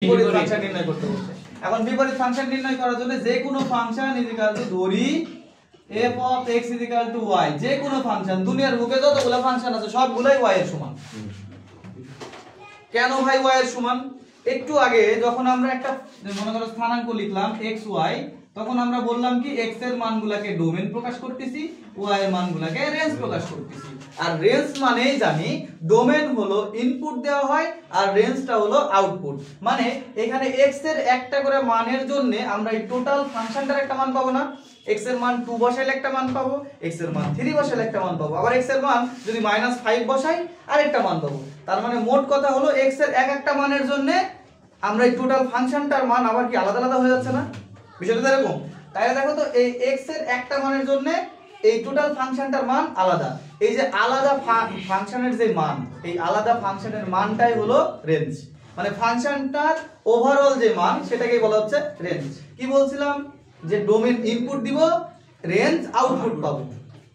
বিপরীত ফাংশন নির্ণয় করতে বলছে। এখন বিপরীত ফাংশন নির্ণয় করার জন্য যে কোনো ফাংশন ধরি f of x y, যে কোনো ফাংশন দুনিয়ার বুকে যতগুলো ফাংশন আছে সবগুলাই y এর সমান। কেন ভাই y এর সমান? একটু আগে যখন আমরা একটা মনে করো স্থানাঙ্ক লিখলাম x y, তখন আমরা বললাম কি x এর মানগুলোকে ডোমেন প্রকাশ করতেছি, y এর মানগুলোকে রেঞ্জ প্রকাশ করতেছি। আর রেঞ্জ মানেই জানি ডোমেন হলো ইনপুট দেওয়া হয় আর রেঞ্জটা হলো আউটপুট। মানে এখানে x এর একটা করে মানের জন্য আমরা এই টোটাল ফাংশনটার একটা মান পাবো না, x এর মান 2 বসাইলে একটা মান পাবো, x এর মান 3 বসাইলে একটা মান পাবো, আবার x এর মান যদি -5 বসাই আরেকটা মান পাবো। তার মানে মোট কথা হলো x এর এক একটা মানের জন্য আমরা এই টোটাল ফাংশনটার মান আবার কি আলাদা আলাদা হয়ে যাচ্ছে না? বিষয়টা এরকম। তাহলে দেখো তো এই x এর একটা মানের জন্য এই টোটাল ফাংশনটার মান আলাদা। এই যে আলাদা ফাংশনের যে মান, এই আলাদা ফাংশনের মানটাই হলো রেঞ্জ। মানে ফাংশনটার ওভারঅল যে মান সেটাকেই বলা হচ্ছে রেঞ্জ। কি বলছিলাম? যে ডোমেন ইনপুট দিব, রেঞ্জ আউটপুট পাবো।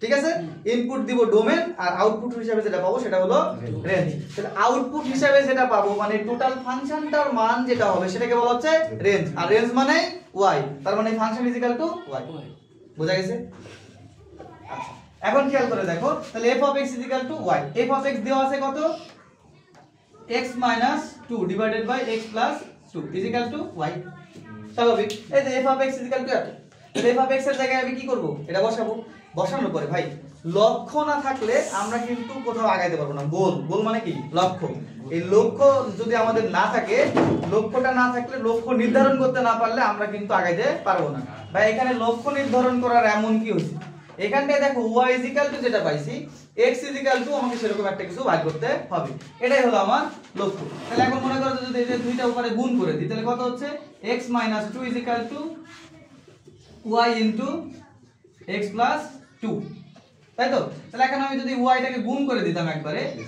ঠিক আছে? ইনপুট দিব ডোমেন আর আউটপুট হিসেবে যেটা পাবো সেটা হলো রেঞ্জ। তাহলে আউটপুট হিসেবে যেটা পাবো মানে টোটাল ফাংশনটার মান যেটা হবে সেটাকে বলা হচ্ছে রেঞ্জ। আর রেঞ্জ মানে y, তার মানে function is equal to y। বোঝা গেছে? আচ্ছা, এখন খেয়াল করে দেখো তাহলে f of x is equal to y। f of x দেওয়া আছে কত? x - 2 divided by x plus 2 is equal to y। স্বাভাবিক। এই যে f of x is equal to এত। তাহলে f of x এর জায়গায় আমি কি করব? এটা বসাবো। বসানোর পরে ভাই লক্ষ্য না থাকলে আমরা কিন্তু কোথাও আগাইতে পারবো না। গোল মানে কি? লক্ষ্য। এই লক্ষ্য যদি আমাদের না থাকে, লক্ষ্যটা না থাকলে, লক্ষ্য নির্ধারণ করতে না পারলে আমরা কিন্তু আগাইতে পারবো না। ভাই এখানে লক্ষ্য নির্ধারণ করার এমন কি হইছে? এখানটায় দেখো y is equal to যেটা পাইছি, x is equal to আমাকে সেরকম একটা কিছু বের করতে হবে। এটাই হলো আমার লক্ষ্য। তাহলে এখন মনে করো যদি এই দুইটা উপরে গুণ করে দিই তাহলে কত হচ্ছে? x - 2 is equal to y into x plus 2, তাই তো? তাহলে এখন আমি যদি y টাকে গুণ করে দিতাম একবারে